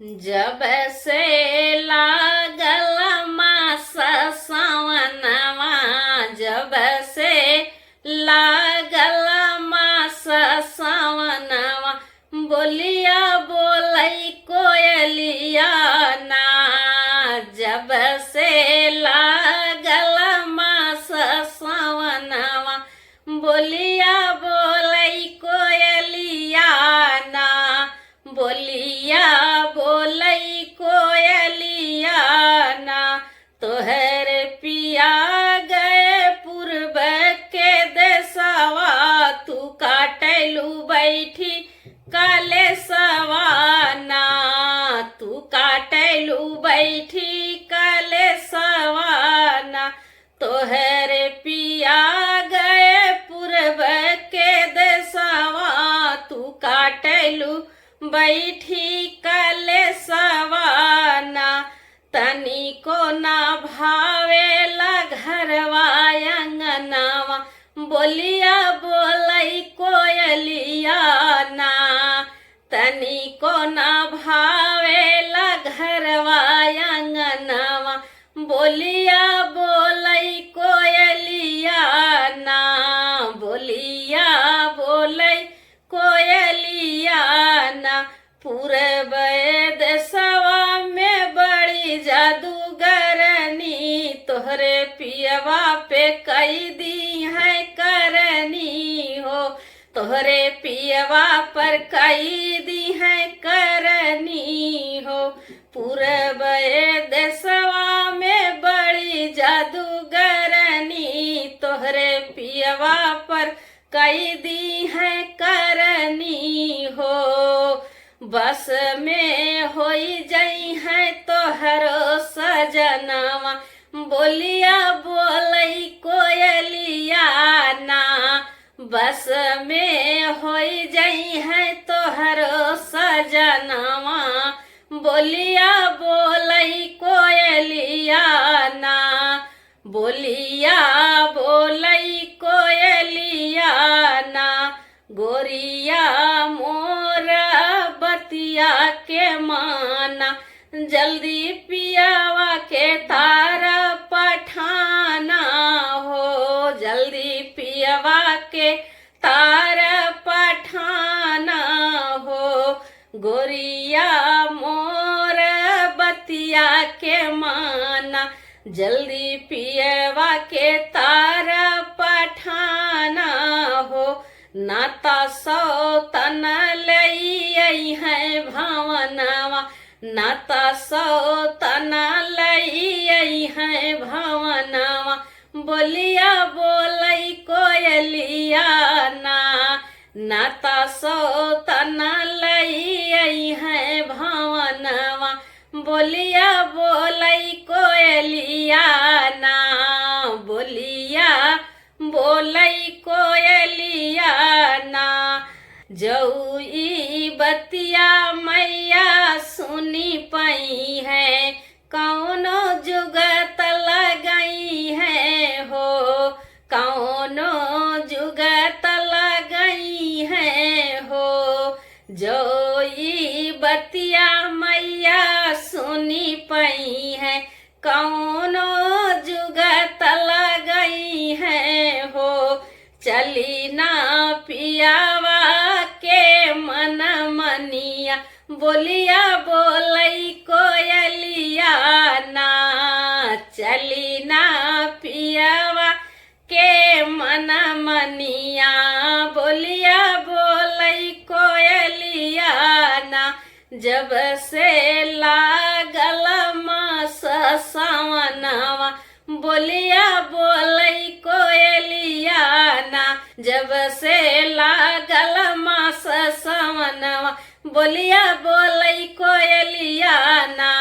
जब से लागल मास सावनवा, जब से लागल मास सावनवा, बोलिया बोलै कोयलिया ना। जब से लागल मास सावनवा, बोलिया बोलै कोयलिया ना। बोलिया बोलै कोयलिया ना, तोहर पिया गए पूर्व के देशवा, तू काटलू बैठी कलेशवा ना। तू काटलू बैठी कलेशवा ना, तोहर पिया गए पूर्व के देशवा, तू काटलू बैठी कलेशवा ना। तनिको ना भावेला घरवा अंगनवा, बोलिया बोलै कोयलिया ना। तनिको ना भावेला घरवा अंगनवा, बोलिया बोलै कोयलिया ना। बोलिया बोलै कोयलिया ना, पूरब देशवा में बड़ी जादूगरनी, तोहरे पियवा पे कई दी है करनी हो। तोहरे पियवा पर कई दी है करनी हो। पूरब देशवा में बड़ी जादूगरनी, तोहरे पियवा पर कई दी है करनी हो। बस में होई जई है तोहरो सजनवा, बोलिया बोलै कोयलिया ना। बस में होई जई है तोहरो सजनवा, बोलिया बोलै कोयलिया ना। बोलिया बोलै कोयलिया ना, गोरिया मोरा बतिया के माना, जल्दी पियावा के तारा पठाना हो। जल्दी पियावा के तारा पठाना हो। गोरिया मोरा बतिया के माना, जल्दी पियवा के तारा पठाना हो। नाता सौतन लई है भवनवा, नाता सौतन लई है भवनवा, बोलिया बोलै कोयलिया ना। नाता सौतन लई है भवनवा, बोलिया बोलै कोयलिया ना। बोलिया बोलै कोयलिया ना, जऊ ई बतिया मैया सुनी पई है, कौनो जुगत लगई है हो। कौनो जुगत लगई है हो। जो ई बतिया मैया सुनी पई है, कौनो जुगत लगई है हो। चली ना पियावा के मन मनिया, बोलिया बोलै कोयलिया ना। चली ना पियावा के मन मनिया, बोलिया बोलै कोयलिया ना। जब से लागल मास सावनवा, बोलिया बोलै कोयलिया ना। जब से लागल मास सावनवा, बोलिया बोलै कोयलिया ना।